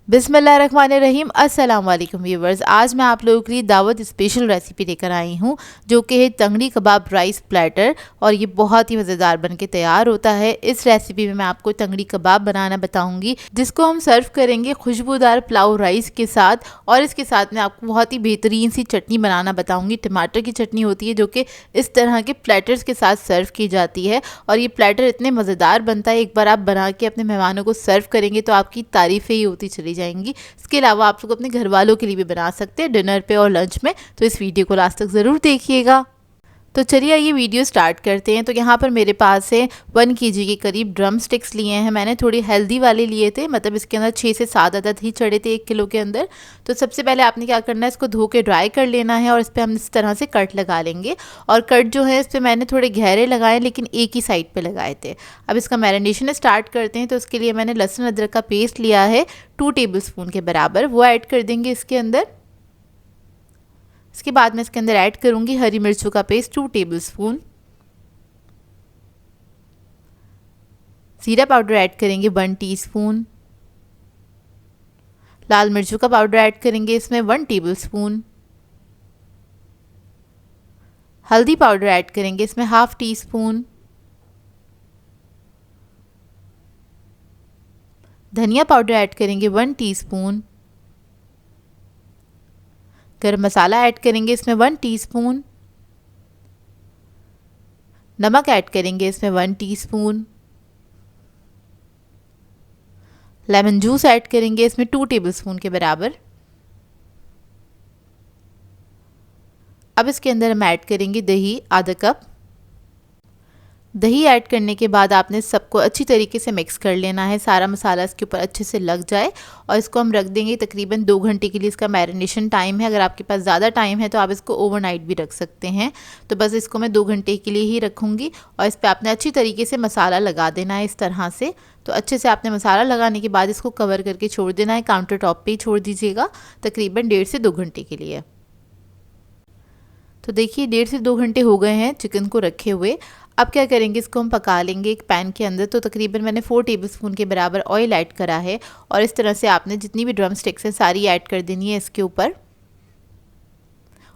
बिस्मिल्लाहिर्रहमानिर्रहीम। अस्सलाम वालेकुम व्यूवर्स। आज मैं आप लोगों के लिए दावत स्पेशल रेसिपी लेकर आई हूँ जो कि है तंगड़ी कबाब राइस प्लेटर, और ये बहुत ही मज़ेदार बनके तैयार होता है। इस रेसिपी में मैं आपको तंगड़ी कबाब बनाना बताऊंगी जिसको हम सर्व करेंगे खुशबूदार पुलाव राइस के साथ, और इसके साथ मैं आपको बहुत ही बेहतरीन सी चटनी बनाना बताऊँगी। टमाटर की चटनी होती है जो कि इस तरह के प्लेटर्स के साथ सर्व की जाती है, और ये प्लेटर इतने मज़ेदार बनता है, एक बार आप बना के अपने मेहमानों को सर्व करेंगे तो आपकी तारीफ़ें ही होती चली जाएंगी। इसके अलावा आप लोग अपने घर वालों के लिए भी बना सकते हैं डिनर पे और लंच में, तो इस वीडियो को लास्ट तक ज़रूर देखिएगा। तो चलिए ये वीडियो स्टार्ट करते हैं। तो यहाँ पर मेरे पास है 1 kg के करीब ड्रम स्टिक्स लिए हैं मैंने, थोड़ी हेल्दी वाले लिए थे, मतलब इसके अंदर 6 से 7 अदद ही चढ़े थे 1 किलो के अंदर। तो सबसे पहले आपने क्या करना है, इसको धो के ड्राई कर लेना है और इस पर हम इस तरह से कट लगा लेंगे। और कट जो है इस पर मैंने थोड़े गहरे लगाए लेकिन एक ही साइड पर लगाए थे। अब इसका मैरिनेशन स्टार्ट करते हैं। तो उसके लिए मैंने लहसुन अदरक का पेस्ट लिया है 2 टेबल स्पून के बराबर, वो ऐड कर देंगे इसके अंदर। इसके बाद मैं इसके अंदर ऐड करूंगी हरी मिर्चों का पेस्ट 2 टेबल स्पून, जीरा पाउडर ऐड करेंगे 1 टीस्पून, लाल मिर्चों का पाउडर ऐड करेंगे इसमें 1 टेबल स्पून, हल्दी पाउडर ऐड करेंगे इसमें 1/2 टीस्पून, धनिया पाउडर ऐड करेंगे 1 टीस्पून, गरम मसाला ऐड करेंगे इसमें 1 टीस्पून, नमक ऐड करेंगे इसमें 1 टीस्पून, लेमन जूस ऐड करेंगे इसमें 2 टेबलस्पून के बराबर। अब इसके अंदर हम ऐड करेंगे दही आधा कप। दही ऐड करने के बाद आपने सबको अच्छी तरीके से मिक्स कर लेना है, सारा मसाला इसके ऊपर अच्छे से लग जाए, और इसको हम रख देंगे तकरीबन 2 घंटे के लिए। इसका मैरिनेशन टाइम है, अगर आपके पास ज़्यादा टाइम है तो आप इसको ओवरनाइट भी रख सकते हैं। तो बस इसको मैं 2 घंटे के लिए ही रखूँगी, और इस पर आपने अच्छी तरीके से मसाला लगा देना है इस तरह से। तो अच्छे से आपने मसाला लगाने के बाद इसको कवर करके छोड़ देना है, काउंटर टॉप पर ही छोड़ दीजिएगा तकरीबन 1.5 से 2 घंटे के लिए। तो देखिए 1.5 से 2 घंटे हो गए हैं चिकन को रखे हुए। अब क्या करेंगे, इसको हम पका लेंगे एक पैन के अंदर। तो तकरीबन मैंने 4 टेबलस्पून के बराबर ऑयल ऐड करा है, और इस तरह से आपने जितनी भी ड्रम स्टिक्स हैं सारी ऐड कर देनी है इसके ऊपर,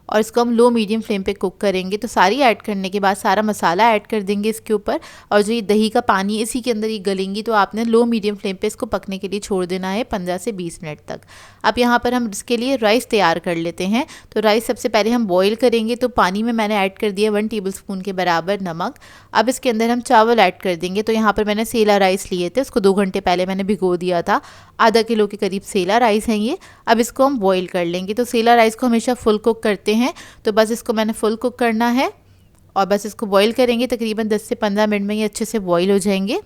और इसको हम लो मीडियम फ्लेम पे कुक करेंगे। तो सारी ऐड करने के बाद सारा मसाला ऐड कर देंगे इसके ऊपर, और जो ये दही का पानी इसी के अंदर ही गलेंगी। तो आपने लो मीडियम फ्लेम पे इसको पकने के लिए छोड़ देना है 15 से 20 मिनट तक। अब यहाँ पर हम इसके लिए राइस तैयार कर लेते हैं। तो राइस सबसे पहले हम बॉईल करेंगे। तो पानी में मैंने ऐड कर दिया 1 टेबलस्पून के बराबर नमक। अब इसके अंदर हम चावल ऐड कर देंगे। तो यहाँ पर मैंने सेला राइस लिए थे, उसको 2 घंटे पहले मैंने भिगो दिया था। आधा किलो के करीब सेला राइस हैं ये। अब इसको हम बॉईल कर लेंगे। तो सेला राइस को हमेशा फुल कुक करते हैं, तो बस इसको मैंने फुल कुक करना है, और बस इसको बॉईल करेंगे। तकरीबन 10 से 15 मिनट में ये अच्छे से बॉईल हो जाएंगे।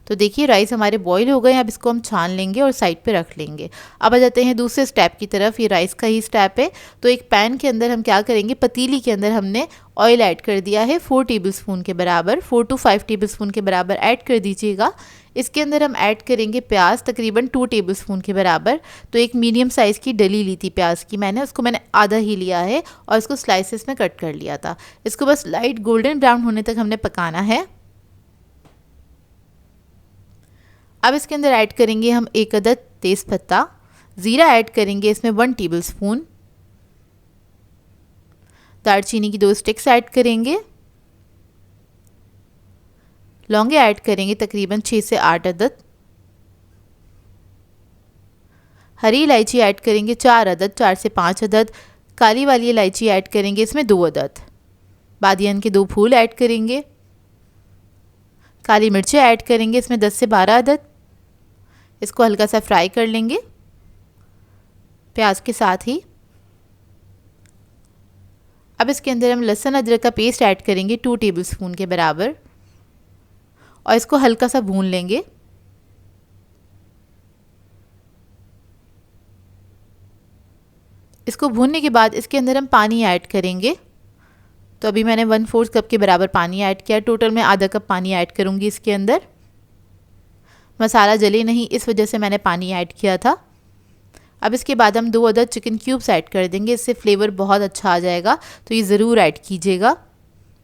तो देखिए राइस हमारे बॉईल हो गए हैं। अब इसको हम छान लेंगे और साइड पे रख लेंगे। अब आ जाते हैं दूसरे स्टेप की तरफ, ये राइस का ही स्टेप है। तो एक पैन के अंदर हम क्या करेंगे, पतीली के अंदर हमने ऑयल ऐड कर दिया है 4 टेबलस्पून के बराबर, 4 to 5 टेबलस्पून के बराबर ऐड कर दीजिएगा। इसके अंदर हम ऐड करेंगे प्याज तकरीबन 2 टेबलस्पून के बराबर। तो एक मीडियम साइज़ की डली ली थी प्याज की मैंने, उसको मैंने आधा ही लिया है और इसको स्लाइसेस में कट कर लिया था। इसको बस लाइट गोल्डन ब्राउन होने तक हमने पकाना है। अब इसके अंदर ऐड करेंगे हम 1 अदद तेज़पत्ता, ज़ीरा ऐड करेंगे इसमें 1 टेबलस्पून, दालचीनी की 2 स्टिक्स ऐड करेंगे, लौंगे ऐड करेंगे तकरीबन 6 से 8 अदद, हरी इलायची ऐड करेंगे 4 अदद, 4 से 5 अदद, काली वाली इलायची ऐड करेंगे इसमें 2 अदद, बादियान के 2 फूल ऐड करेंगे, काली मिर्चें ऐड करेंगे इसमें 10 से 12 अदद। इसको हल्का सा फ्राई कर लेंगे प्याज के साथ ही। अब इसके अंदर हम लहसुन अदरक का पेस्ट ऐड करेंगे 2 टेबलस्पून के बराबर, और इसको हल्का सा भून लेंगे। इसको भूनने के बाद इसके अंदर हम पानी ऐड करेंगे। तो अभी मैंने 1/4 कप के बराबर पानी ऐड किया, टोटल मैं आधा कप पानी ऐड करूँगी इसके अंदर। मसाला जले नहीं इस वजह से मैंने पानी ऐड किया था। अब इसके बाद हम 2 अदद चिकन क्यूब्स ऐड कर देंगे, इससे फ्लेवर बहुत अच्छा आ जाएगा, तो ये ज़रूर ऐड कीजिएगा।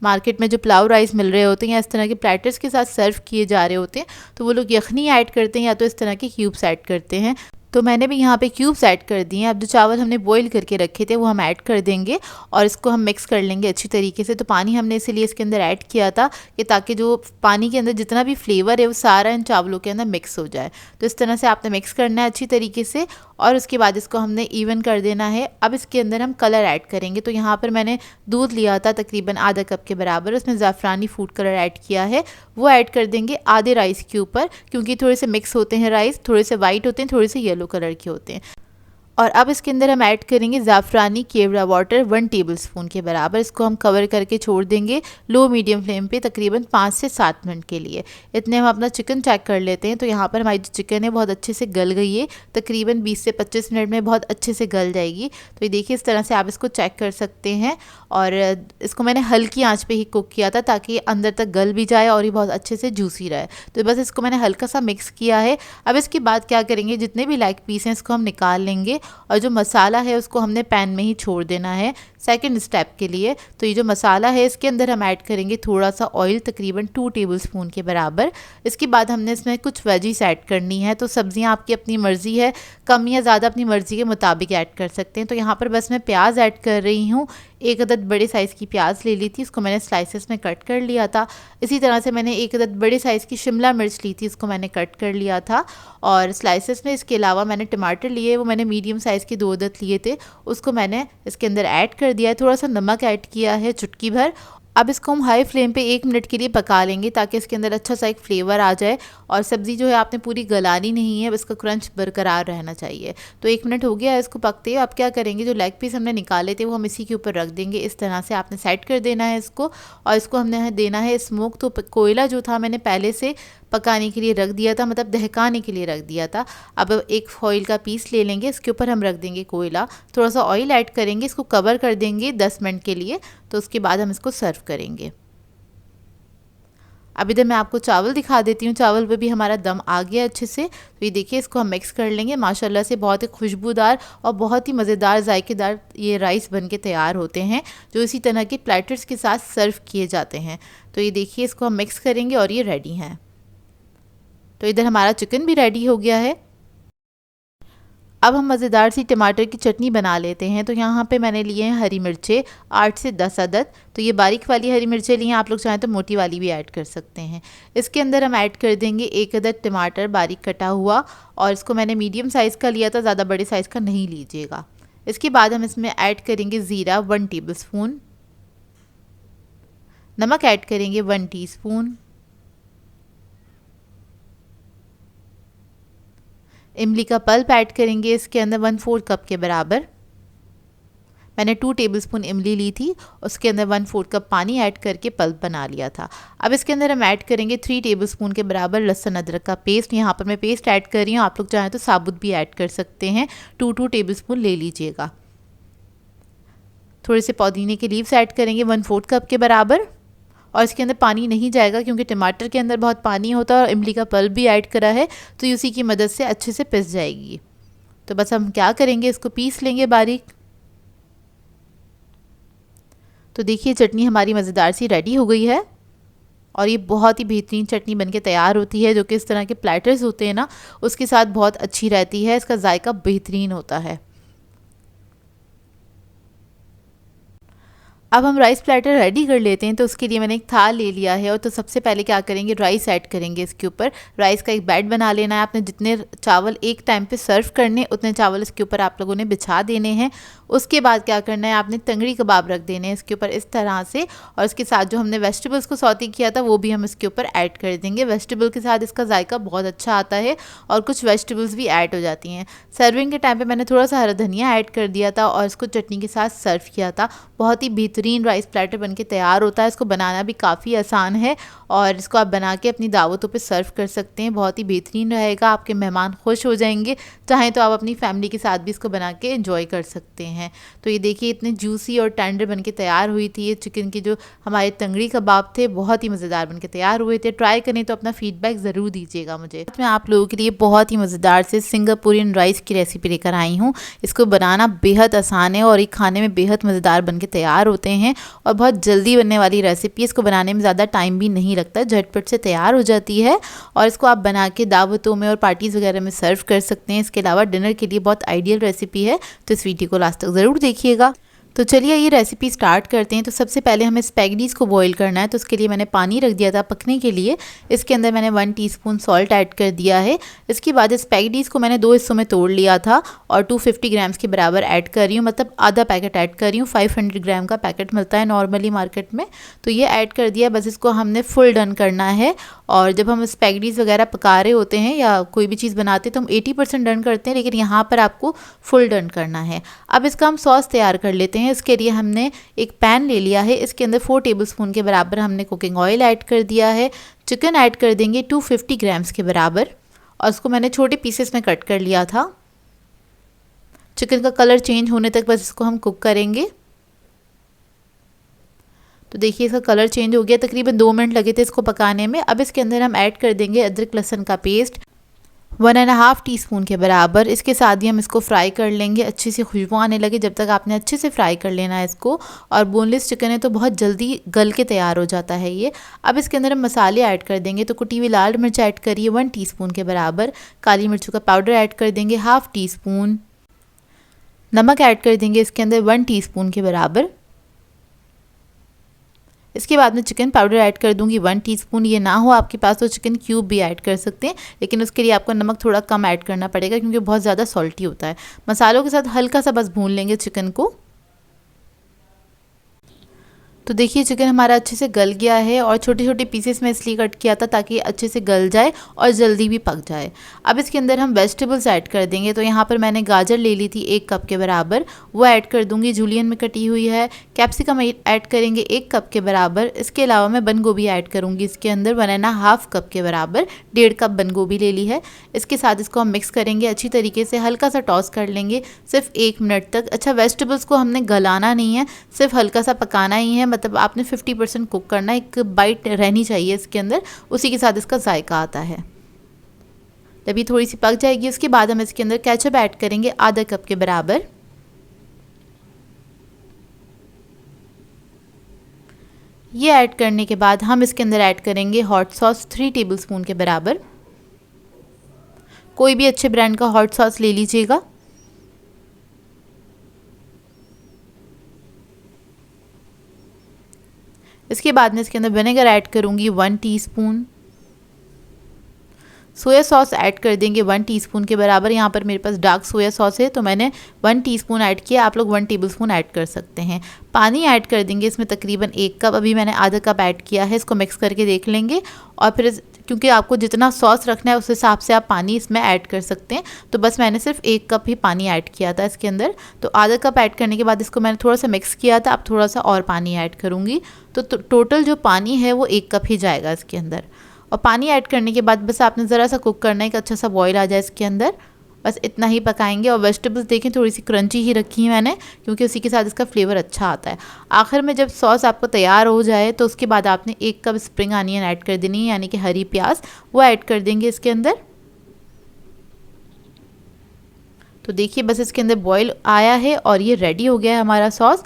मार्केट में जो पुलाव राइस मिल रहे होते हैं या इस तरह के प्लेटर्स के साथ सर्व किए जा रहे होते हैं, तो वो लोग यखनी ऐड करते हैं या तो इस तरह के क्यूब्स ऐड करते हैं। तो मैंने भी यहाँ पे क्यूब्स ऐड कर दिए हैं। अब जो चावल हमने बॉईल करके रखे थे वो हम ऐड कर देंगे और इसको हम मिक्स कर लेंगे अच्छी तरीके से। तो पानी हमने इसीलिए इसके अंदर ऐड किया था कि ताकि जो पानी के अंदर जितना भी फ्लेवर है वो सारा इन चावलों के अंदर मिक्स हो जाए। तो इस तरह से आपने मिक्स करना है अच्छी तरीके से और उसके बाद इसको हमने इवन कर देना है। अब इसके अंदर हम कलर ऐड करेंगे। तो यहाँ पर मैंने दूध लिया था तकरीबन आधा कप के बराबर, उसमें ज़ाफ़रानी फूड कलर ऐड किया है, वो ऐड कर देंगे आधे राइस के ऊपर, क्योंकि थोड़े से मिक्स होते हैं राइस, थोड़े से वाइट होते हैं, थोड़े से येलो कलर के होते हैं। और अब इसके अंदर हम ऐड करेंगे ज़ाफ़रानी केवड़ा वाटर 1 टेबलस्पून के बराबर। इसको हम कवर करके छोड़ देंगे लो मीडियम फ्लेम पे तकरीबन 5 से 7 मिनट के लिए। इतने हम अपना चिकन चेक कर लेते हैं। तो यहाँ पर हमारी जो चिकन है बहुत अच्छे से गल गई है, तकरीबन 20 से 25 मिनट में बहुत अच्छे से गल जाएगी। तो ये देखिए इस तरह से आप इसको चेक कर सकते हैं। और इसको मैंने हल्की आँच पर ही कुक किया था ताकि ये अंदर तक गल भी जाए और ये बहुत अच्छे से जूसी रहे। तो बस इसको मैंने हल्का सा मिक्स किया है। अब इसके बाद क्या करेंगे, जितने भी लेग पीस हैं इसको हम निकाल लेंगे और जो मसाला है उसको हमने पैन में ही छोड़ देना है सेकंड स्टेप के लिए। तो ये जो मसाला है इसके अंदर हम ऐड करेंगे थोड़ा सा ऑयल, तकरीबन 2 टेबलस्पून के बराबर। इसके बाद हमने इसमें कुछ वेजीज ऐड करनी है। तो सब्जियां आपकी अपनी मर्ज़ी है, कम या ज़्यादा अपनी मर्ज़ी के मुताबिक ऐड कर सकते हैं। तो यहाँ पर बस मैं प्याज ऐड कर रही हूँ। एक अदद बड़े साइज़ की प्याज ले ली थी, इसको मैंने स्लाइसेस में कट कर लिया था। इसी तरह से मैंने एक अदद बड़े साइज़ की शिमला मिर्च ली थी, इसको मैंने कट कर लिया था और स्लाइसेस में। इसके अलावा मैंने टमाटर लिए, वो मैंने मीडियम साइज़ के 2 अदद लिए थे, उसको मैंने इसके अंदर ऐड कर दिया है। थोड़ा सा नमक ऐड किया है चुटकी भर। अब इसको हम हाई फ्लेम पे 1 मिनट के लिए पका लेंगे ताकि इसके अंदर अच्छा सा एक फ्लेवर आ जाए। और सब्ज़ी जो है आपने पूरी गलानी नहीं है, इसका क्रंच बरकरार रहना चाहिए। तो 1 मिनट हो गया है इसको पकते हुए। अब क्या करेंगे, जो लेग पीस हमने निकाले थे वो हम इसी के ऊपर रख देंगे। इस तरह से आपने सेट कर देना है इसको और इसको हमने देना है स्मोक। तो कोयला जो था मैंने पहले से पकाने के लिए रख दिया था, मतलब दहकाने के लिए रख दिया था। अब एक फॉइल का पीस ले लेंगे, इसके ऊपर हम रख देंगे कोयला, थोड़ा सा ऑयल ऐड करेंगे, इसको कवर कर देंगे 10 मिनट के लिए। तो उसके बाद हम इसको सर्व करेंगे। अब इधर मैं आपको चावल दिखा देती हूँ। चावल पे भी हमारा दम आ गया अच्छे से। तो ये देखिए इसको हम मिक्स कर लेंगे। माशाल्लाह से बहुत ही खुशबूदार और बहुत ही मज़ेदार जायकेदार ये राइस बन के तैयार होते हैं, जो इसी तरह के प्लेटर्स के साथ सर्व किए जाते हैं। तो ये देखिए इसको हम मिक्स करेंगे और ये रेडी हैं। तो इधर हमारा चिकन भी रेडी हो गया है। अब हम मज़ेदार सी टमाटर की चटनी बना लेते हैं। तो यहाँ पे मैंने लिए हैं हरी मिर्चें 8 से 10 अदद। तो ये बारीक वाली हरी मिर्चें ली हैं, आप लोग चाहें तो मोटी वाली भी ऐड कर सकते हैं। इसके अंदर हम ऐड कर देंगे 1 अदद टमाटर बारीक कटा हुआ, और इसको मैंने मीडियम साइज़ का लिया था, ज़्यादा बड़े साइज़ का नहीं लीजिएगा। इसके बाद हम इसमें ऐड करेंगे ज़ीरा 1 टेबलस्पून, नमक ऐड करेंगे 1 टीस्पून, इमली का पल्प ऐड करेंगे इसके अंदर 1/4 कप के बराबर। मैंने 2 टेबलस्पून इमली ली थी, उसके अंदर 1/4 कप पानी ऐड करके पल्प बना लिया था। अब इसके अंदर हम ऐड करेंगे 3 टेबलस्पून के बराबर लहसुन अदरक का पेस्ट। यहाँ पर मैं पेस्ट ऐड कर रही हूँ, आप लोग चाहें तो साबुत भी ऐड कर सकते हैं, 2 टेबलस्पून ले लीजिएगा। थोड़े से पुदीने के लीव्स ऐड करेंगे 1/4 कप के बराबर, और इसके अंदर पानी नहीं जाएगा क्योंकि टमाटर के अंदर बहुत पानी होता है और इमली का पल्प भी ऐड करा है, तो उसी की मदद से अच्छे से पिस जाएगी। तो बस हम क्या करेंगे, इसको पीस लेंगे बारीक। तो देखिए चटनी हमारी मज़ेदार सी रेडी हो गई है और ये बहुत ही बेहतरीन चटनी बनके तैयार होती है, जो कि इस तरह के प्लेटर्स होते हैं ना उसके साथ बहुत अच्छी रहती है। इसका जायका बेहतरीन होता है। अब हम राइस प्लेटर रेडी कर लेते हैं। तो उसके लिए मैंने एक थाल ले लिया है, और तो सबसे पहले क्या करेंगे, राइस ऐड करेंगे इसके ऊपर। राइस का एक बैड बना लेना है। आपने जितने चावल एक टाइम पे सर्व करने उतने चावल इसके ऊपर आप लोगों ने बिछा देने हैं। उसके बाद क्या करना है, आपने तंगड़ी कबाब रख देने हैं इसके ऊपर इस तरह से, और इसके साथ जो हमने वेजिटेबल्स को सौते किया था वो भी हम इसके ऊपर ऐड कर देंगे। वेजिटेबल के साथ इसका जायका बहुत अच्छा आता है और कुछ वेजिटेबल्स भी ऐड हो जाती हैं। सर्विंग के टाइम पे मैंने थोड़ा सा हरा धनिया ऐड कर दिया था और इसको चटनी के साथ सर्व किया था। बहुत ही बेहतरीन राइस प्लेटर बनके तैयार होता है। इसको बनाना भी काफ़ी आसान है और इसको आप बना के अपनी दावतों पे सर्व कर सकते हैं। बहुत ही बेहतरीन रहेगा, आपके मेहमान खुश हो जाएंगे। चाहें तो आप अपनी फैमिली के साथ भी इसको बना के एंजॉय कर सकते हैं। तो ये देखिए इतने जूसी और टेंडर बनके तैयार हुई थी। ये चिकन की जो हमारे तंगड़ी कबाब थे बहुत ही मज़ेदार बनके तैयार हुए थे। ट्राई करें तो अपना फीडबैक ज़रूर दीजिएगा मुझे। मैं आप लोगों के लिए बहुत ही मज़ेदार से सिंगापुरियन राइस की रेसिपी लेकर आई हूँ। इसको बनाना बेहद आसान है और ये खाने में बेहद मज़ेदार बनके तैयार होते हैं। होते हैं और बहुत जल्दी बनने वाली रेसिपी। इसको बनाने में ज़्यादा टाइम भी नहीं लगता, झटपट से तैयार हो जाती है और इसको आप बना के दावतों में और पार्टीज़ वगैरह में सर्व कर सकते हैं। इसके अलावा डिनर के लिए बहुत आइडियल रेसिपी है, तो इस वीडियो को लास्ट तक ज़रूर देखिएगा। तो चलिए ये रेसिपी स्टार्ट करते हैं। तो सबसे पहले हमें स्पैगेटीज़ को बॉईल करना है, तो उसके लिए मैंने पानी रख दिया था पकने के लिए। इसके अंदर मैंने 1 टीस्पून सॉल्ट ऐड कर दिया है। इसके बाद स्पैगेटीज़ को मैंने 2 हिस्सों में तोड़ लिया था और 250 ग्राम्स के बराबर ऐड कर रही हूँ, मतलब आधा पैकेट ऐड कर रही हूँ। 500 ग्राम का पैकेट मिलता है नॉर्मली मार्केट में, तो ये ऐड कर दिया। बस इसको हमने फुल डन करना है। और जब हम स्पैगेटीज़ वगैरह पका रहे होते हैं या कोई भी चीज़ बनाते हैं तो हम 80% डन करते हैं, लेकिन यहाँ पर आपको फुल डन करना है। अब इसका हम सॉस तैयार कर लेते हैं। इसके लिए हमने एक पैन ले लिया है, इसके अंदर 4 टेबलस्पून के बराबर हमने कुकिंग ऑयल ऐड कर दिया है। चिकन ऐड कर देंगे 250 ग्राम्स के बराबर और उसको मैंने छोटे पीसेस में कट कर लिया था। चिकन का कलर चेंज होने तक बस इसको हम कुक करेंगे। तो देखिए इसका कलर चेंज हो गया, तकरीबन 2 मिनट लगे थे इसको पकाने में। अब इसके अंदर हम ऐड कर देंगे अदरक लहसुन का पेस्ट 1.5 टीस्पून के बराबर। इसके साथ ही हम इसको फ्राई कर लेंगे, अच्छी सी खुशबू आने लगे जब तक आपने अच्छे से फ्राई कर लेना है इसको। और बोनलेस चिकन है तो बहुत जल्दी गल के तैयार हो जाता है ये। अब इसके अंदर हम मसाले ऐड कर देंगे। तो कुटी हुई लाल मिर्च ऐड करिए 1 टीस्पून के बराबर। काली मिर्चों का पाउडर ऐड कर देंगे 1/2 टीस्पून। नमक ऐड कर देंगे इसके अंदर 1 टीस्पून के बराबर। इसके बाद में चिकन पाउडर ऐड कर दूंगी 1 टीस्पून। ये ना हो आपके पास तो चिकन क्यूब भी ऐड कर सकते हैं, लेकिन उसके लिए आपको नमक थोड़ा कम ऐड करना पड़ेगा क्योंकि बहुत ज़्यादा सॉल्टी होता है। मसालों के साथ हल्का सा बस भून लेंगे चिकन को। तो देखिए चिकन हमारा अच्छे से गल गया है और छोटे छोटे पीसेस में इसलिए कट किया था ताकि अच्छे से गल जाए और जल्दी भी पक जाए। अब इसके अंदर हम वेजिटेबल्स ऐड कर देंगे। तो यहाँ पर मैंने गाजर ले ली थी 1 कप के बराबर, वो ऐड कर दूंगी, जूलियन में कटी हुई है। कैप्सिकम ऐड करेंगे 1 कप के बराबर। इसके अलावा मैं बंद गोभी ऐड करूँगी इसके अंदर 1.5 कप के बराबर, 1.5 कप बंद गोभी ले ली है। इसके साथ इसको हम मिक्स करेंगे अच्छी तरीके से, हल्का सा टॉस कर लेंगे सिर्फ 1 मिनट तक। अच्छा, वेजिटेबल्स को हमने गलाना नहीं है, सिर्फ हल्का सा पकाना ही है, मतलब आपने 50% कुक करना है, एक बाइट रहनी चाहिए इसके अंदर, उसी के साथ इसका जायका आता है। जब ये थोड़ी सी पक जाएगी उसके बाद हम इसके अंदर केचप ऐड करेंगे आधा कप के बराबर। ये ऐड करने के बाद हम इसके अंदर ऐड करेंगे हॉट सॉस 3 टेबलस्पून के बराबर। कोई भी अच्छे ब्रांड का हॉट सॉस ले लीजिएगा। इसके बाद में इसके अंदर विनेगर ऐड करूँगी 1 टीस्पून। सोया सॉस ऐड कर देंगे 1 टीस्पून के बराबर। यहाँ पर मेरे पास डार्क सोया सॉस है तो मैंने 1 टीस्पून ऐड किया, आप लोग 1 टेबलस्पून ऐड कर सकते हैं। पानी ऐड कर देंगे इसमें तकरीबन 1 कप, अभी मैंने आधा कप ऐड किया है। इसको मिक्स करके देख लेंगे और फिर क्योंकि आपको जितना सॉस रखना है उस हिसाब से आप पानी इसमें ऐड कर सकते हैं। तो बस मैंने सिर्फ 1 कप ही पानी ऐड किया था इसके अंदर। तो आधा कप ऐड करने के बाद इसको मैंने थोड़ा सा मिक्स किया था, अब थोड़ा सा और पानी ऐड करूँगी। तो टोटल जो पानी है वो 1 कप ही जाएगा इसके अंदर। और पानी ऐड करने के बाद बस आपने ज़रा सा कुक करना है कि अच्छा सा बॉईल आ जाए इसके अंदर, बस इतना ही पकाएंगे। और वेजिटेबल्स देखें थोड़ी सी क्रंची ही रखी है मैंने, क्योंकि उसी के साथ इसका फ्लेवर अच्छा आता है। आखिर में जब सॉस आपको तैयार हो जाए तो उसके बाद आपने 1 कप स्प्रिंग अनियन ऐड कर देनी है, यानी कि हरी प्याज, वो ऐड कर देंगे इसके अंदर। तो देखिए बस इसके अंदर बॉईल आया है और ये रेडी हो गया है हमारा सॉस।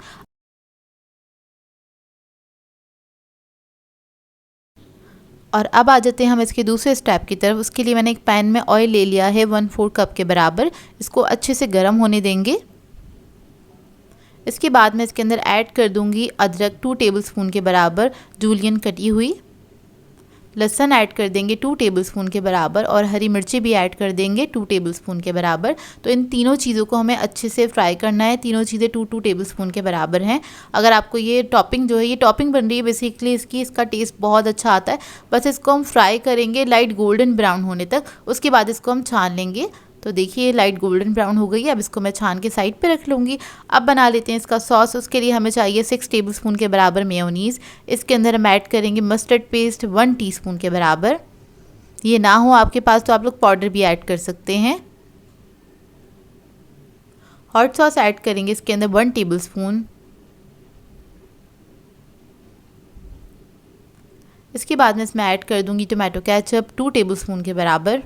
और अब आ जाते हैं हम इसके दूसरे स्टेप की तरफ। उसके लिए मैंने एक पैन में ऑयल ले लिया है 1/4 कप के बराबर। इसको अच्छे से गर्म होने देंगे। इसके बाद मैं इसके अंदर ऐड कर दूंगी अदरक 2 टेबलस्पून के बराबर, जूलियन कटी हुई। लहसुन ऐड कर देंगे 2 टेबलस्पून के बराबर और हरी मिर्ची भी ऐड कर देंगे 2 टेबलस्पून के बराबर। तो इन तीनों चीज़ों को हमें अच्छे से फ्राई करना है। तीनों चीज़ें 2 टेबलस्पून के बराबर हैं। अगर आपको ये टॉपिंग जो है, ये टॉपिंग बन रही है बेसिकली इसकी, इसका टेस्ट बहुत अच्छा आता है। बस इसको हम फ्राई करेंगे लाइट गोल्डन ब्राउन होने तक, उसके बाद इसको हम छान लेंगे। तो देखिए लाइट गोल्डन ब्राउन हो गई है, अब इसको मैं छान के साइड पे रख लूँगी। अब बना लेते हैं इसका सॉस। उसके लिए हमें चाहिए 6 टेबलस्पून के बराबर मेयोनीज़। इसके अंदर हम ऐड करेंगे मस्टर्ड पेस्ट 1 टीस्पून के बराबर। ये ना हो आपके पास तो आप लोग पाउडर भी ऐड कर सकते हैं। हॉट सॉस ऐड करेंगे इसके अंदर 1 टेबलस्पून। इसके बाद में इसमें ऐड कर दूंगी टोमेटो केचप 2 टेबलस्पून के बराबर।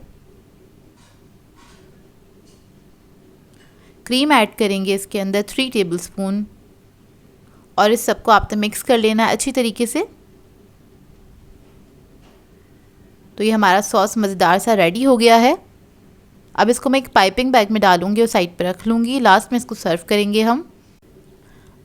क्रीम ऐड करेंगे इसके अंदर 3 टेबलस्पून और इस सबको आपने मिक्स कर लेना है अच्छी तरीके से। तो ये हमारा सॉस मज़ेदार सा रेडी हो गया है। अब इसको मैं एक पाइपिंग बैग में डालूंगी और साइड पर रख लूँगी। लास्ट में इसको सर्व करेंगे हम।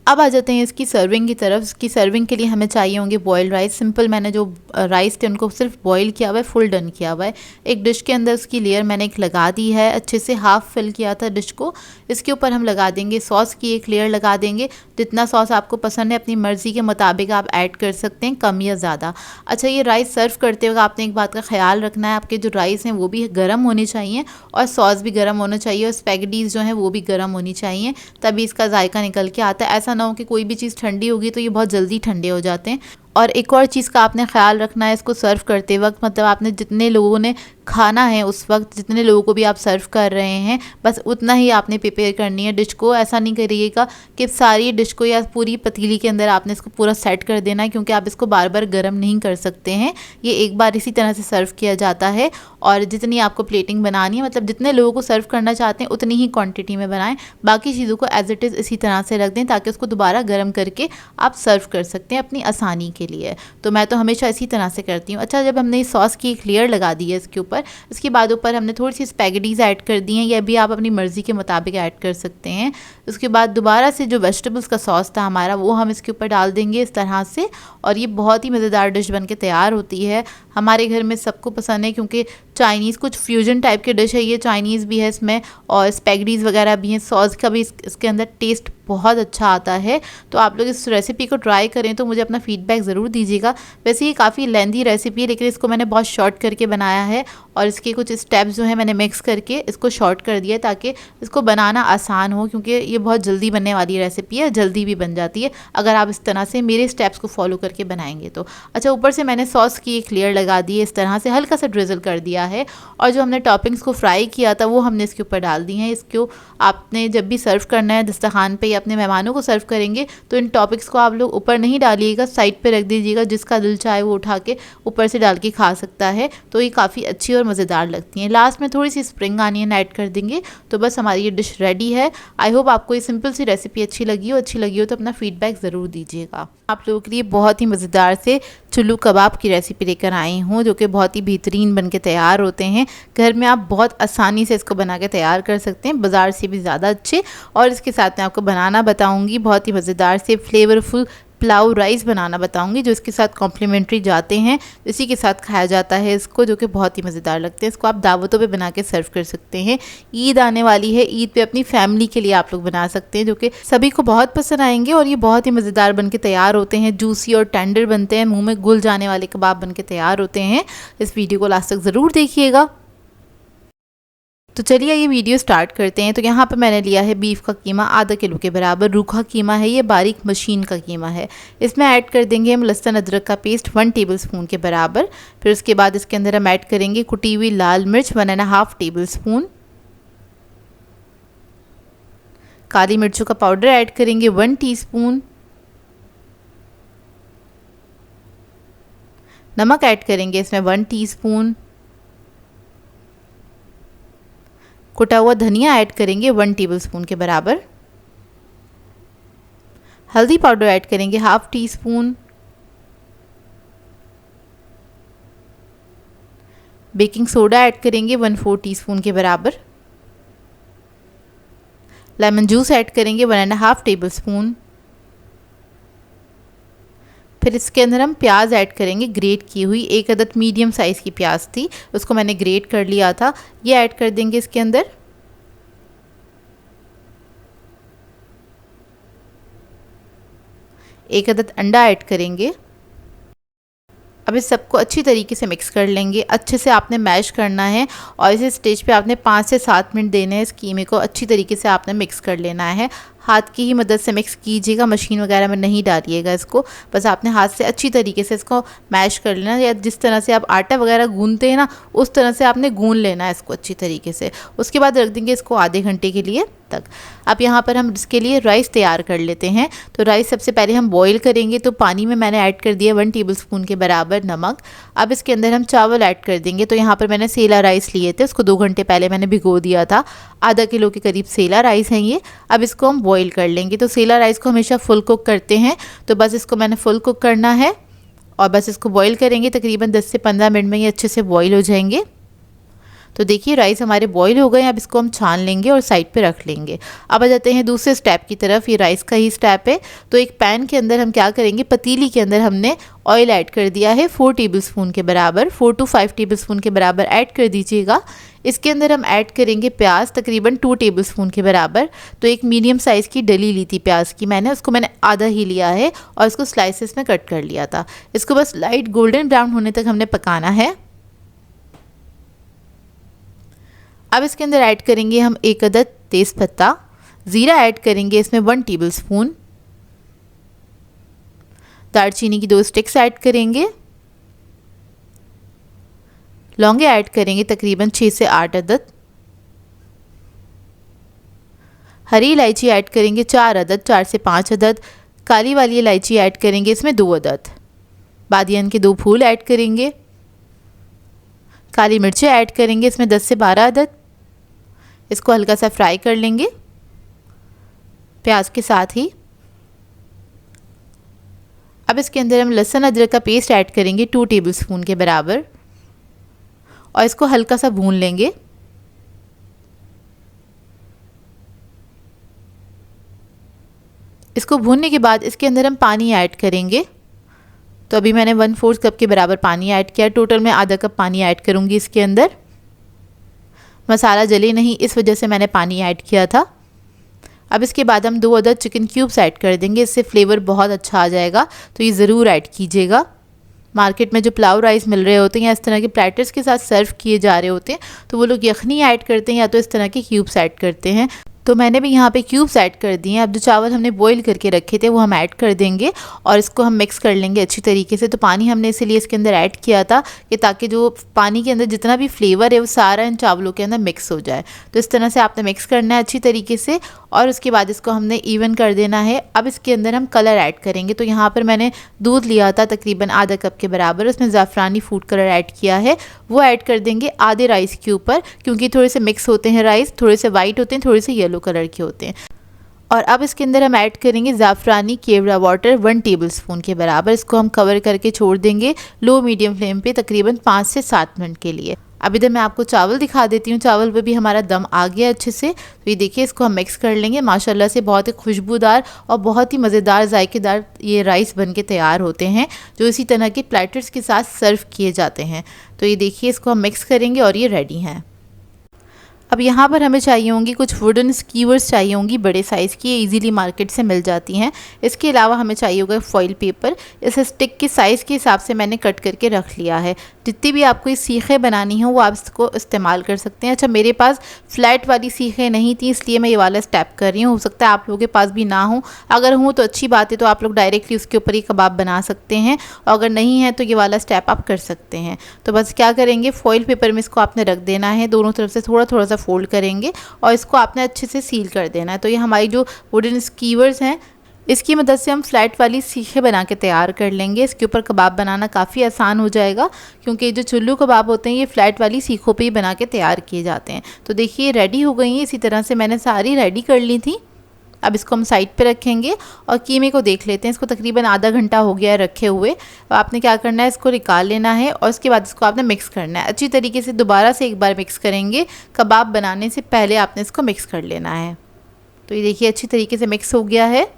अब आ जाते हैं इसकी सर्विंग की तरफ। इसकी सर्विंग के लिए हमें चाहिए होंगे बॉइल्ड राइस। सिंपल मैंने जो राइस थे उनको सिर्फ बॉईल किया हुआ है, फुल डन किया हुआ है। एक डिश के अंदर उसकी लेयर मैंने एक लगा दी है, अच्छे से हाफ फिल किया था डिश को। इसके ऊपर हम लगा देंगे सॉस की एक लेयर लगा देंगे। जितना सॉस आपको पसंद है अपनी मर्ज़ी के मुताबिक आप ऐड कर सकते हैं, कम या ज़्यादा। अच्छा, ये राइस सर्व करते वक्त आपने एक बात का ख्याल रखना है, आपके जो राइस हैं वो भी गर्म होने चाहिए और सॉस भी गर्म होना चाहिए और स्पैगेटीज़ जो हैं वो भी गर्म होनी चाहिए, तभी इसका जायका निकल के आता है। ऐसा ना हो कि कोई भी चीज़ ठंडी होगी तो ये बहुत जल्दी ठंडे हो जाते हैं। और एक और चीज़ का आपने ख्याल रखना है इसको सर्व करते वक्त, मतलब आपने जितने लोगों ने खाना है उस वक्त, जितने लोगों को भी आप सर्व कर रहे हैं, बस उतना ही आपने प्रिपेयर करनी है डिश को। ऐसा नहीं करिएगा कि सारी डिश को या पूरी पतीली के अंदर आपने इसको पूरा सेट कर देना है, क्योंकि आप इसको बार बार गर्म नहीं कर सकते हैं। ये एक बार इसी तरह से सर्व किया जाता है। और जितनी आपको प्लेटिंग बनानी है, मतलब जितने लोगों को सर्व करना चाहते हैं उतनी ही क्वान्टिटी में बनाएं। बाकी चीज़ों को एज इट इज़ इसी तरह से रख दें ताकि उसको दोबारा गर्म करके आप सर्व कर सकते हैं अपनी आसानी के लिए। तो मैं तो हमेशा इसी तरह से करती हूँ। अच्छा, जब हमने सॉस की एक लेयर लगा दी है इसके ऊपर, इसके बाद ऊपर हमने थोड़ी सी स्पैगेटीज़ ऐड कर दी हैं, यह भी आप अपनी मर्ज़ी के मुताबिक ऐड कर सकते हैं। उसके बाद दोबारा से जो वेजिटेबल्स का सॉस था हमारा, वो हम इसके ऊपर डाल देंगे इस तरह से। और ये बहुत ही मज़ेदार डिश बन के तैयार होती है। हमारे घर में सबको पसंद है, क्योंकि चाइनीज़ कुछ फ्यूजन टाइप की डिश है ये। चाइनीज़ भी है इसमें और स्पैगेटीज़ वगैरह भी हैं। सॉस का भी इसके अंदर टेस्ट बहुत अच्छा आता है। तो आप लोग इस रेसिपी को ट्राई करें तो मुझे अपना फीडबैक ज़रूर दीजिएगा। वैसे ये काफ़ी लेंथी रेसिपी है, लेकिन इसको मैंने बहुत शॉर्ट करके बनाया है और इसके कुछ स्टेप्स जो है मैंने मिक्स करके इसको शॉर्ट कर दिया ताकि इसको बनाना आसान हो, क्योंकि ये बहुत जल्दी बनने वाली रेसिपी है, जल्दी भी बन जाती है अगर आप इस तरह से मेरे स्टेप्स को फॉलो करके बनाएंगे तो। अच्छा, ऊपर से मैंने सॉस की एक लेयर लगा दी है, इस तरह से हल्का सा ड्रिजल कर दिया है। और जो हमने टॉपिंग्स को फ्राई किया था वो हमने इसके ऊपर डाल दी हैं। इसको आपने जब भी सर्व करना है दस्तरखान पे या अपने मेहमानों को सर्व करेंगे तो इन टॉपिक्स को आप लोग ऊपर नहीं डालिएगा, साइड पे रख दीजिएगा। जिसका दिल चाहे वो उठा के ऊपर से डाल के खा सकता है। तो ये काफ़ी अच्छी और मज़ेदार लगती हैं। लास्ट में थोड़ी सी स्प्रिंग आनियन ऐड कर देंगे तो बस हमारी ये डिश रेडी है। आई होप आपको ये सिंपल सी रेसिपी अच्छी लगी हो तो अपना फीडबैक ज़रूर दीजिएगा। आप लोगों के लिए बहुत ही मज़ेदार से चुल्लू कबाब की रेसिपी लेकर आई हूँ, जो कि बहुत ही बेहतरीन बन के तैयार होते हैं। घर में आप बहुत आसानी से इसको बना के तैयार कर सकते हैं, बाज़ार से भी ज़्यादा अच्छे। और इसके साथ मैं आपको बनाना बताऊँगी बहुत ही मज़ेदार से फ्लेवरफुल पुलाव राइस बनाना बताऊंगी, जो इसके साथ कॉम्प्लीमेंट्री जाते हैं, इसी के साथ खाया जाता है इसको, जो कि बहुत ही मज़ेदार लगते हैं। इसको आप दावतों पे बना के सर्व कर सकते हैं। ईद आने वाली है, ईद पे अपनी फैमिली के लिए आप लोग बना सकते हैं, जो कि सभी को बहुत पसंद आएंगे। और ये बहुत ही मज़ेदार बन के तैयार होते हैं, जूसी और टेंडर बनते हैं, मुँह में घुल जाने वाले कबाब बन के तैयार होते हैं। इस वीडियो को लास्ट तक ज़रूर देखिएगा। तो चलिए ये वीडियो स्टार्ट करते हैं। तो यहाँ पर मैंने लिया है बीफ का कीमा आधा किलो के बराबर। रूखा कीमा है, ये बारीक मशीन का कीमा है। इसमें ऐड कर देंगे हम लहसुन अदरक का पेस्ट 1 टेबलस्पून के बराबर। फिर उसके बाद इसके अंदर हम ऐड करेंगे कुटी हुई लाल मिर्च 1.5 टेबलस्पून। काली मिर्चों का पाउडर ऐड करेंगे 1 टीस्पून। नमक ऐड करेंगे इसमें 1 टीस्पून। कुटा हुआ धनिया ऐड करेंगे 1 टेबलस्पून के बराबर। हल्दी पाउडर ऐड करेंगे 1/2 टीस्पून। बेकिंग सोडा ऐड करेंगे 1/4 टीस्पून के बराबर। लेमन जूस ऐड करेंगे 1.5 टेबलस्पून। फिर इसके अंदर हम प्याज ऐड करेंगे ग्रेट की हुई। 1 अदद मीडियम साइज़ की प्याज थी, उसको मैंने ग्रेट कर लिया था, ये ऐड कर देंगे इसके अंदर। एक अदद अंडा ऐड करेंगे। अब इस सबको अच्छी तरीके से मिक्स कर लेंगे। अच्छे से आपने मैश करना है और इस स्टेज पे आपने 5 से 7 मिनट देने हैं। इस कीमे को अच्छी तरीके से आपने मिक्स कर लेना है। हाथ की ही मदद से मिक्स कीजिएगा, मशीन वगैरह में नहीं डालिएगा इसको। बस आपने हाथ से अच्छी तरीके से इसको मैश कर लेना, या जिस तरह से आप आटा वगैरह गूंदते हैं ना, उस तरह से आपने गूंद लेना है इसको अच्छी तरीके से। उसके बाद रख देंगे इसको आधे घंटे के लिए तक। अब यहाँ पर हम इसके लिए राइस तैयार कर लेते हैं। तो राइस सबसे पहले हम बॉईल करेंगे। तो पानी में मैंने ऐड कर दिया 1 टेबलस्पून के बराबर नमक। अब इसके अंदर हम चावल ऐड कर देंगे। तो यहाँ पर मैंने सेला राइस लिए थे, उसको 2 घंटे पहले मैंने भिगो दिया था। आधा किलो के करीब सेला राइस हैं ये। अब इसको हम बॉईल कर लेंगे। तो सेला राइस को हमेशा फुल कुक करते हैं, तो बस इसको मैंने फुल कुक करना है और बस इसको बॉईल करेंगे। तकरीबन 10 से 15 मिनट में ये अच्छे से बॉईल हो जाएंगे। तो देखिए राइस हमारे बॉईल हो गए। अब इसको हम छान लेंगे और साइड पे रख लेंगे। अब आ जाते हैं दूसरे स्टेप की तरफ। ये राइस का ही स्टेप है। तो एक पैन के अंदर हम क्या करेंगे, पतीली के अंदर हमने ऑयल ऐड कर दिया है 4 टेबलस्पून के बराबर, 4 to 5 टेबलस्पून के बराबर ऐड कर दीजिएगा। इसके अंदर हम ऐड करेंगे प्याज, तकरीबन 2 टेबलस्पून के बराबर। तो एक मीडियम साइज़ की डली ली थी प्याज की मैंने, उसको मैंने आधा ही लिया है और इसको स्लाइसेस में कट कर लिया था। इसको बस लाइट गोल्डन ब्राउन होने तक हमने पकाना है। अब इसके अंदर ऐड करेंगे हम 1 अदद तेज़पत्ता, ज़ीरा ऐड करेंगे इसमें 1 टेबलस्पून, दालचीनी की 2 स्टिक्स ऐड करेंगे, लौंगे ऐड करेंगे तकरीबन 6 से 8 अदद, हरी इलायची ऐड करेंगे 4 अदद, 4 से 5 अदद, काली वाली इलायची ऐड करेंगे इसमें 2 अदद, बादियान के 2 फूल ऐड करेंगे, काली मिर्चें ऐड करेंगे इसमें 10 से 12 अदद। इसको हल्का सा फ्राई कर लेंगे प्याज के साथ ही। अब इसके अंदर हम लहसुन अदरक का पेस्ट ऐड करेंगे 2 टेबलस्पून के बराबर और इसको हल्का सा भून लेंगे। इसको भूनने के बाद इसके अंदर हम पानी ऐड करेंगे। तो अभी मैंने 1/4 कप के बराबर पानी ऐड किया। टोटल मैं आधा कप पानी ऐड करूँगी इसके अंदर। मसाला जले नहीं, इस वजह से मैंने पानी ऐड किया था। अब इसके बाद हम 2 अदद चिकन क्यूब्स ऐड कर देंगे, इससे फ्लेवर बहुत अच्छा आ जाएगा, तो ये ज़रूर ऐड कीजिएगा। मार्केट में जो पुलाव राइस मिल रहे होते हैं या इस तरह के प्लेटर्स के साथ सर्व किए जा रहे होते हैं, तो वो लोग यखनी ऐड करते हैं या तो इस तरह के क्यूब्स ऐड करते हैं। तो मैंने भी यहाँ पे क्यूब्स ऐड कर दिए हैं। अब जो चावल हमने बॉईल करके रखे थे वो हम ऐड कर देंगे और इसको हम मिक्स कर लेंगे अच्छी तरीके से। तो पानी हमने इसीलिए इसके अंदर ऐड किया था कि ताकि जो पानी के अंदर जितना भी फ्लेवर है वो सारा इन चावलों के अंदर मिक्स हो जाए। तो इस तरह से आपने मिक्स करना है अच्छी तरीके से और उसके बाद इसको हमने इवन कर देना है। अब इसके अंदर हम कलर ऐड करेंगे। तो यहाँ पर मैंने दूध लिया था तकरीबन आधा कप के बराबर, उसमें ज़ाफ़रानी फूड कलर ऐड किया है, वो ऐड कर देंगे आधे राइस के ऊपर, क्योंकि थोड़े से मिक्स होते हैं राइस, थोड़े से वाइट होते हैं, थोड़े से येलो कलर के होते हैं। और अब इसके अंदर हम ऐड करेंगे ज़ाफ़रानी केवड़ा वाटर 1 टेबलस्पून के बराबर। इसको हम कवर करके छोड़ देंगे लो मीडियम फ्लेम पे तकरीबन 5 से 7 मिनट के लिए। अब इधर मैं आपको चावल दिखा देती हूँ। चावल पे भी हमारा दम आ गया अच्छे से। तो ये देखिए, इसको हम मिक्स कर लेंगे। माशाल्लाह से बहुत ही खुशबूदार और बहुत ही मज़ेदार जायकेदार ये राइस बन के तैयार होते हैं, जो इसी तरह के प्लेटर्स के साथ सर्व किए जाते हैं। तो ये देखिए, इसको हम मिक्स करेंगे और ये रेडी हैं। अब यहाँ पर हमें चाहिए होंगी कुछ वुडन स्कीवर्स चाहिए होंगी बड़े साइज़ की, इजीली मार्केट से मिल जाती हैं। इसके अलावा हमें चाहिए होगा फॉइल पेपर। इस स्टिक के साइज़ के हिसाब से मैंने कट करके रख लिया है। जितनी भी आपको ये सीखें बनानी हो वो आप इसको इस्तेमाल कर सकते हैं। अच्छा, मेरे पास फ्लैट वाली सीखें नहीं थी, इसलिए मैं ये वाला स्टेप कर रही हूँ। हो सकता है आप लोगों के पास भी ना हो। अगर हो तो अच्छी बात है, तो आप लोग डायरेक्टली उसके ऊपर ही कबाब बना सकते हैं, और अगर नहीं है तो ये वाला स्टेप आप कर सकते हैं। तो बस क्या करेंगे, फॉइल पेपर में इसको आपने रख देना है, दोनों तरफ से थोड़ा थोड़ा सा फोल्ड करेंगे और इसको आपने अच्छे से सील कर देना है। तो ये हमारी जो वुडन स्कीवर्स हैं, इसकी मदद से हम फ्लैट वाली सीखें बना के तैयार कर लेंगे। इसके ऊपर कबाब बनाना काफ़ी आसान हो जाएगा, क्योंकि जो चुल्लू कबाब होते हैं ये फ्लैट वाली सीखों पे ही बना के तैयार किए जाते हैं। तो देखिए, रेडी हो गई हैं। इसी तरह से मैंने सारी रेडी कर ली थी। अब इसको हम साइड पे रखेंगे और कीमे को देख लेते हैं। इसको तकरीबन आधा घंटा हो गया है रखे हुए। अब आपने क्या करना है, इसको निकाल लेना है और उसके बाद इसको आपने मिक्स करना है अच्छी तरीके से। दोबारा से एक बार मिक्स करेंगे, कबाब बनाने से पहले आपने इसको मिक्स कर लेना है। तो ये देखिए, अच्छी तरीके से मिक्स हो गया है।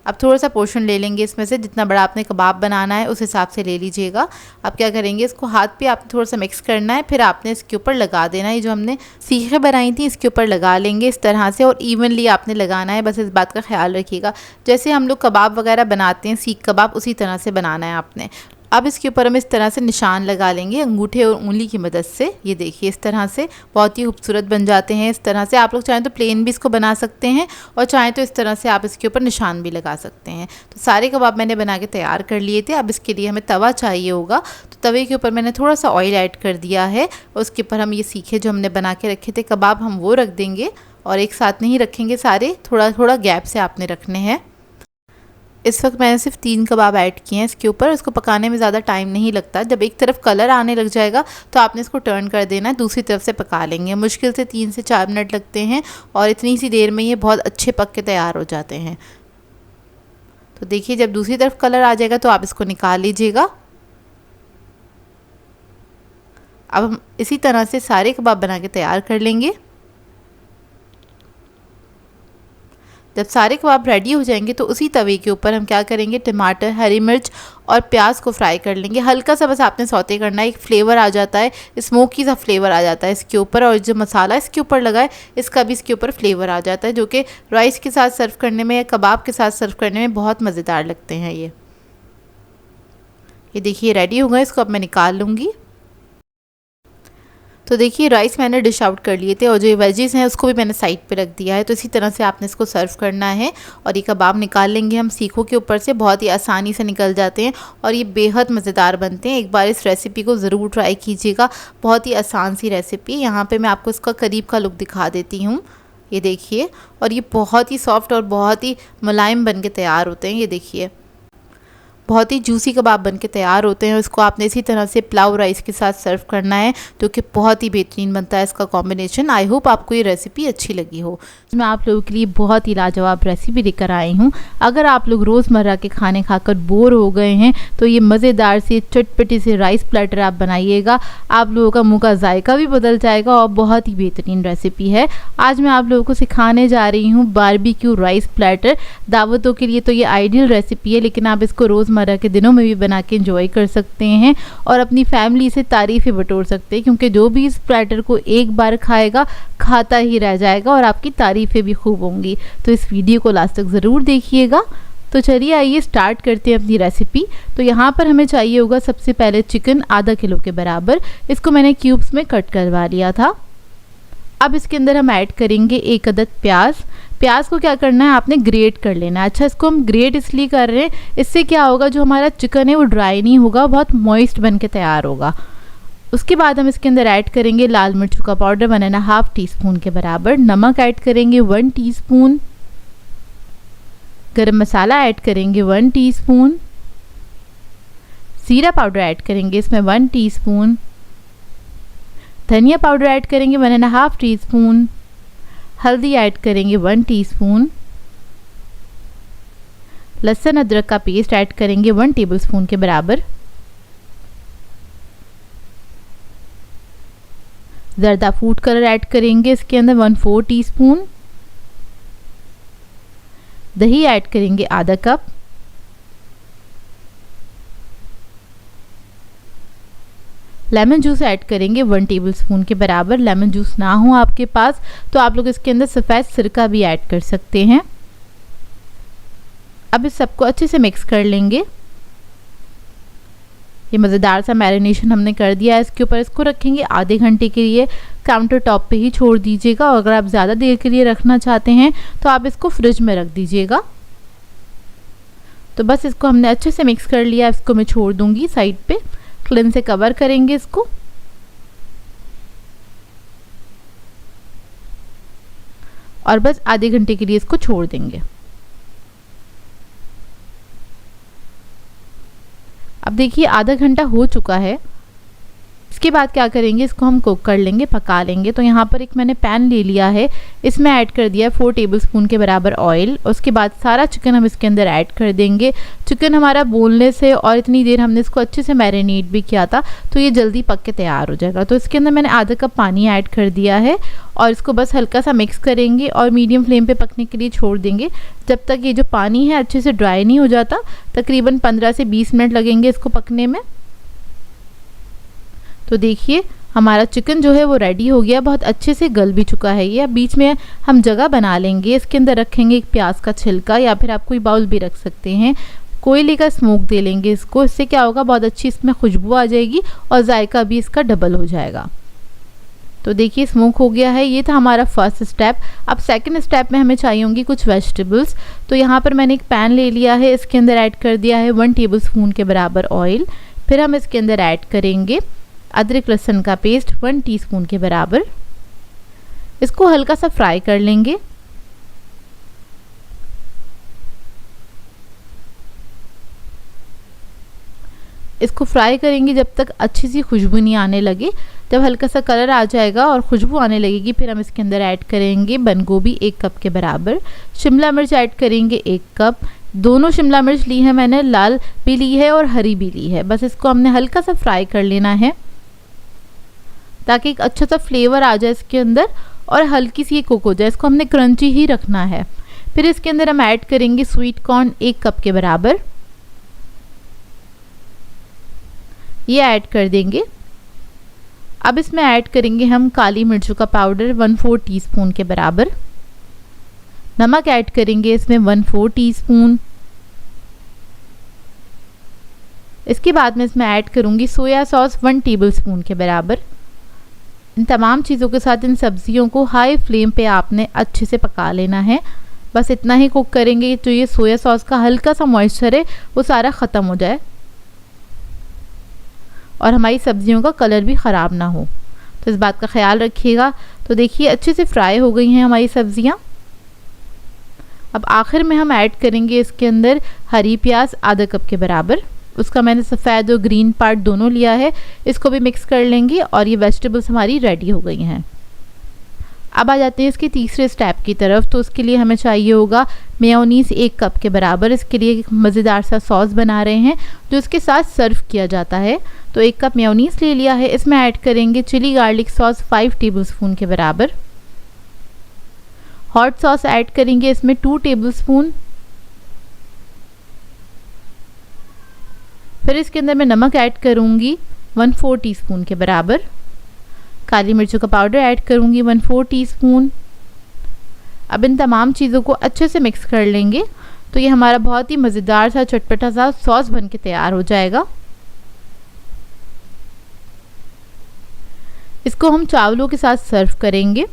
अब थोड़ा सा पोर्शन ले लेंगे इसमें से, जितना बड़ा आपने कबाब बनाना है उस हिसाब से ले लीजिएगा। अब क्या करेंगे, इसको हाथ पे आपने थोड़ा सा मिक्स करना है, फिर आपने इसके ऊपर लगा देना है। ये जो हमने सीखें बनाई थी इसके ऊपर लगा लेंगे इस तरह से, और इवनली आपने लगाना है। बस इस बात का ख्याल रखिएगा, जैसे हम लोग कबाब वगैरह बनाते हैं सीख कबाब, उसी तरह से बनाना है आपने। अब इसके ऊपर हम इस तरह से निशान लगा लेंगे अंगूठे और उंगली की मदद से। ये देखिए, इस तरह से बहुत ही खूबसूरत बन जाते हैं। इस तरह से आप लोग चाहें तो प्लेन भी इसको बना सकते हैं, और चाहें तो इस तरह से आप इसके ऊपर निशान भी लगा सकते हैं। तो सारे कबाब मैंने बना के तैयार कर लिए थे। अब इसके लिए हमें तवा चाहिए होगा, तो तवे के ऊपर मैंने थोड़ा सा ऑयल ऐड कर दिया है। और उसके ऊपर हम ये सीखे जो हमने बना के रखे थे कबाब, हम वो रख देंगे और एक साथ नहीं रखेंगे सारे, थोड़ा थोड़ा गैप से आपने रखने हैं। इस वक्त मैंने सिर्फ 3 कबाब ऐड किए हैं इसके ऊपर। इसको पकाने में ज़्यादा टाइम नहीं लगता। जब एक तरफ कलर आने लग जाएगा तो आपने इसको टर्न कर देना है, दूसरी तरफ से पका लेंगे। मुश्किल से 3 से 4 मिनट लगते हैं और इतनी सी देर में ये बहुत अच्छे पक के तैयार हो जाते हैं। तो देखिए जब दूसरी तरफ कलर आ जाएगा तो आप इसको निकाल लीजिएगा। अब हम इसी तरह से सारे कबाब बना के तैयार कर लेंगे। जब सारे कबाब रेडी हो जाएंगे तो उसी तवे के ऊपर हम क्या करेंगे, टमाटर, हरी मिर्च और प्याज को फ्राई कर लेंगे। हल्का सा बस आपने सौते करना है, एक फ्लेवर आ जाता है, स्मोकी सा फ्लेवर आ जाता है इसके ऊपर। और जो मसाला इसके ऊपर लगा है इसका भी इसके ऊपर फ्लेवर आ जाता है, जो कि राइस के साथ सर्व करने में या कबाब के साथ सर्व करने में बहुत मज़ेदार लगते हैं। ये देखिए रेडी हो गए, इसको अब मैं निकाल लूँगी। तो देखिए राइस मैंने डिश आउट कर लिए थे और जो वेजीज़ हैं उसको भी मैंने साइड पे रख दिया है। तो इसी तरह से आपने इसको सर्व करना है। और ये कबाब निकाल लेंगे हम सीखों के ऊपर से, बहुत ही आसानी से निकल जाते हैं और ये बेहद मज़ेदार बनते हैं। एक बार इस रेसिपी को ज़रूर ट्राई कीजिएगा, बहुत ही आसान सी रेसिपी। यहाँ पे मैं आपको इसका करीब का लुक दिखा देती हूँ। ये देखिए, और ये बहुत ही सॉफ्ट और बहुत ही मुलायम बन के तैयार होते हैं। ये देखिए बहुत ही जूसी कबाब बन के तैयार होते हैं। इसको आपने इसी तरह से पुलाव राइस के साथ सर्व करना है, जो कि बहुत ही बेहतरीन बनता है इसका कॉम्बिनेशन। आई होप आपको ये रेसिपी अच्छी लगी हो। मैं आप लोगों के लिए बहुत ही लाजवाब रेसिपी लेकर आई हूँ। अगर आप लोग रोज़मर्रा के खाने खाकर बोर हो गए हैं तो ये मज़ेदार से चटपटी से राइस प्लेटर आप बनाइएगा। आप लोगों का मुँह का जायका भी बदल जाएगा और बहुत ही बेहतरीन रेसिपी है। आज मैं आप लोगों को सिखाने जा रही हूँ बारबेक्यू राइस प्लेटर। दावतों के लिए तो ये आइडियल रेसिपी है, लेकिन आप इसको रोज़मर्रा के दिनों में भी बना के एंजॉय कर सकते हैं और अपनी फैमिली से तारीफ़ें बटोर सकते हैं, क्योंकि जो भी इस प्लेटर को एक बार खाएगा खाता ही रह जाएगा और आपकी तारीफ़ें भी खूब होंगी। तो इस वीडियो को लास्ट तक ज़रूर देखिएगा। तो चलिए आइए स्टार्ट करते हैं अपनी रेसिपी। तो यहाँ पर हमें चाहिए होगा सबसे पहले चिकन आधा किलो के बराबर। इसको मैंने क्यूब्स में कट करवा लिया था। अब इसके अंदर हम ऐड करेंगे 1 अदद प्याज। प्याज को क्या करना है, आपने ग्रेट कर लेना है। अच्छा, इसको हम ग्रेट इसलिए कर रहे हैं, इससे क्या होगा, जो हमारा चिकन है वो ड्राई नहीं होगा, बहुत मॉइस्ट बन के तैयार होगा। उसके बाद हम इसके अंदर ऐड करेंगे लाल मिर्च का पाउडर 1.5 टीस्पून के बराबर। नमक ऐड करेंगे 1 टीस्पून। गरम मसाला ऐड करेंगे 1 टीस्पून। जीरा पाउडर ऐड करेंगे इसमें 1 टीस्पून। धनिया पाउडर ऐड करेंगे 1.5 टीस्पून। हल्दी ऐड करेंगे 1 टीस्पून। लहसुन अदरक का पेस्ट ऐड करेंगे 1 टेबलस्पून के बराबर। जर्दा फूड कलर ऐड करेंगे इसके अंदर 1/4 टीस्पून। दही ऐड करेंगे आधा कप। लेमन जूस ऐड करेंगे 1 टेबलस्पून के बराबर। लेमन जूस ना हो आपके पास तो आप लोग इसके अंदर सफ़ेद सिरका भी ऐड कर सकते हैं। अब इस सबको अच्छे से मिक्स कर लेंगे। ये मज़ेदार सा मैरिनेशन हमने कर दिया है इसके ऊपर। इसको रखेंगे आधे घंटे के लिए, काउंटर टॉप पे ही छोड़ दीजिएगा। और अगर आप ज़्यादा देर के लिए रखना चाहते हैं तो आप इसको फ्रिज में रख दीजिएगा। तो बस इसको हमने अच्छे से मिक्स कर लिया। इसको मैं छोड़ दूंगी साइड पे। क्लीन से कवर करेंगे इसको। और बस आधे घंटे के लिए इसको छोड़ देंगे। अब देखिए आधा घंटा हो चुका है। इसके बाद क्या करेंगे, इसको हम कुक कर लेंगे, पका लेंगे। तो यहाँ पर एक मैंने पैन ले लिया है, इसमें ऐड कर दिया है 4 टेबलस्पून के बराबर ऑयल। उसके बाद सारा चिकन हम इसके अंदर ऐड कर देंगे। चिकन हमारा बोलने से और इतनी देर हमने इसको अच्छे से मैरिनेट भी किया था तो ये जल्दी पक के तैयार हो जाएगा। तो इसके अंदर मैंने आधा कप पानी ऐड कर दिया है और इसको बस हल्का सा मिक्स करेंगे और मीडियम फ्लेम पे पकने के लिए छोड़ देंगे जब तक ये जो पानी है अच्छे से ड्राई नहीं हो जाता। तकरीबन 15 से 20 मिनट लगेंगे इसको पकने में। तो देखिए हमारा चिकन जो है वो रेडी हो गया, बहुत अच्छे से गल भी चुका है ये। अब बीच में हम जगह बना लेंगे, इसके अंदर रखेंगे एक प्याज का छिलका या फिर आप कोई बाउल भी रख सकते हैं। कोयले का स्मोक दे लेंगे इसको, इससे क्या होगा, बहुत अच्छी इसमें खुशबू आ जाएगी और जायका भी इसका डबल हो जाएगा। तो देखिए स्मोक हो गया है। ये था हमारा फर्स्ट स्टेप। अब सेकंड स्टेप में हमें चाहिए होंगी कुछ वेजिटेबल्स। तो यहाँ पर मैंने एक पैन ले लिया है, इसके अंदर ऐड कर दिया है 1 टेबलस्पून के बराबर ऑयल। फिर हम इसके अंदर ऐड करेंगे अदरक लहसुन का पेस्ट 1 टीस्पून के बराबर। इसको हल्का सा फ्राई कर लेंगे। इसको फ्राई करेंगे जब तक अच्छी सी खुशबू नहीं आने लगे। जब हल्का सा कलर आ जाएगा और खुशबू आने लगेगी, फिर हम इसके अंदर ऐड करेंगे बंद गोभी 1 कप के बराबर, शिमला मिर्च ऐड करेंगे 1 कप। दोनों शिमला मिर्च ली है मैंने, लाल भी ली है और हरी भी ली है। बस इसको हमने हल्का सा फ्राई कर लेना है ताकि एक अच्छा सा फ्लेवर आ जाए इसके अंदर और हल्की सी कुक हो जाए। इसको हमने क्रंची ही रखना है। फिर इसके अंदर हम ऐड करेंगे स्वीट कॉर्न 1 कप के बराबर, ये ऐड कर देंगे। अब इसमें ऐड करेंगे हम काली मिर्चों का पाउडर 1/4 टीस्पून के बराबर, नमक ऐड करेंगे इसमें 1/4 टीस्पून। इसके बाद में इसमें ऐड करूंगी सोया सॉस 1 टेबलस्पून के बराबर। इन तमाम चीज़ों के साथ इन सब्जियों को हाई फ्लेम पे आपने अच्छे से पका लेना है। बस इतना ही कुक करेंगे तो ये सोया सॉस का हल्का सा मॉइस्चर है वो सारा ख़त्म हो जाए और हमारी सब्जियों का कलर भी ख़राब ना हो, तो इस बात का ख्याल रखिएगा। तो देखिए अच्छे से फ्राई हो गई हैं हमारी सब्जियां। अब आखिर में हम ऐड करेंगे इसके अंदर हरी प्याज आधा कप के बराबर, उसका मैंने सफ़ेद और ग्रीन पार्ट दोनों लिया है। इसको भी मिक्स कर लेंगे और ये वेजिटेबल्स हमारी रेडी हो गई हैं। अब आ जाते हैं इसके तीसरे स्टेप की तरफ। तो उसके लिए हमें चाहिए होगा मेयोनीज़ 1 कप के बराबर। इसके लिए एक मज़ेदार सा सॉस बना रहे हैं जो इसके साथ सर्व किया जाता है। तो 1 कप मेयोनीज़ ले लिया है। इसमें ऐड करेंगे चिली गार्लिक सॉस 5 टेबलस्पून के बराबर, हॉट सॉस ऐड करेंगे इसमें 2 टेबलस्पून। फिर इसके अंदर मैं नमक ऐड करूँगी 1/4 टीस्पून के बराबर, काली मिर्चों का पाउडर ऐड करूँगी 1/4 टीस्पून। अब इन तमाम चीज़ों को अच्छे से मिक्स कर लेंगे तो ये हमारा बहुत ही मज़ेदार सा चटपटा सा सॉस बन के तैयार हो जाएगा। इसको हम चावलों के साथ सर्व करेंगे।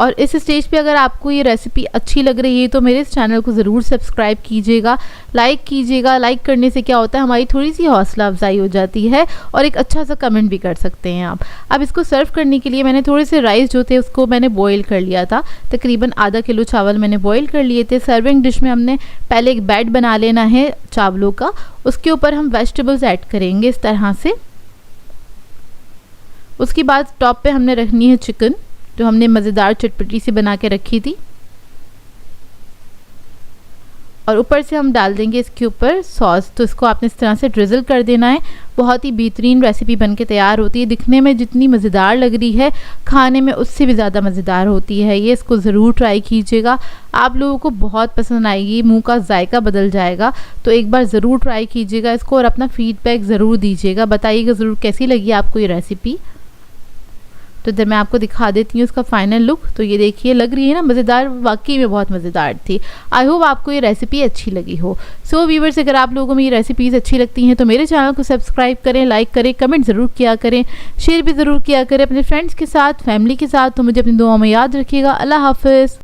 और इस स्टेज पे अगर आपको ये रेसिपी अच्छी लग रही है तो मेरे इस चैनल को ज़रूर सब्सक्राइब कीजिएगा, लाइक कीजिएगा। लाइक करने से क्या होता है, हमारी थोड़ी सी हौसला अफजाई हो जाती है और एक अच्छा सा कमेंट भी कर सकते हैं आप। अब इसको सर्व करने के लिए मैंने थोड़े से राइस जो थे उसको मैंने बॉईल कर लिया था। तकरीबन आधा किलो चावल मैंने बॉईल कर लिए थे। सर्विंग डिश में हमने पहले एक बेड बना लेना है चावलों का, उसके ऊपर हम वेजिटेबल्स ऐड करेंगे इस तरह से। उसके बाद टॉप पे हमने रखनी है चिकन जो हमने मज़ेदार चटपटी सी बना के रखी थी, और ऊपर से हम डाल देंगे इसके ऊपर सॉस। तो इसको आपने इस तरह से ड्रिज़ल कर देना है। बहुत ही बेहतरीन रेसिपी बन के तैयार होती है। दिखने में जितनी मज़ेदार लग रही है, खाने में उससे भी ज़्यादा मज़ेदार होती है ये। इसको ज़रूर ट्राई कीजिएगा, आप लोगों को बहुत पसंद आएगी, मुंह का जायका बदल जाएगा। तो एक बार ज़रूर ट्राई कीजिएगा इसको और अपना फ़ीडबैक ज़रूर दीजिएगा, बताइएगा ज़रूर कैसी लगी आपको ये रेसिपी। तो इधर मैं आपको दिखा देती हूँ इसका फाइनल लुक। तो ये देखिए लग रही है ना मज़ेदार, वाकई में बहुत मज़ेदार थी। आई होप आपको ये रेसिपी अच्छी लगी हो। सो व्यूअर्स, अगर आप लोगों में ये रेसिपीज़ अच्छी लगती हैं तो मेरे चैनल को सब्सक्राइब करें, लाइक करें, कमेंट ज़रूर किया करें, शेयर भी ज़रूर किया करें अपने फ्रेंड्स के साथ, फैमिली के साथ। तो मुझे अपनी दुआओं में याद रखिएगा। अल्लाह हाफ़िज़।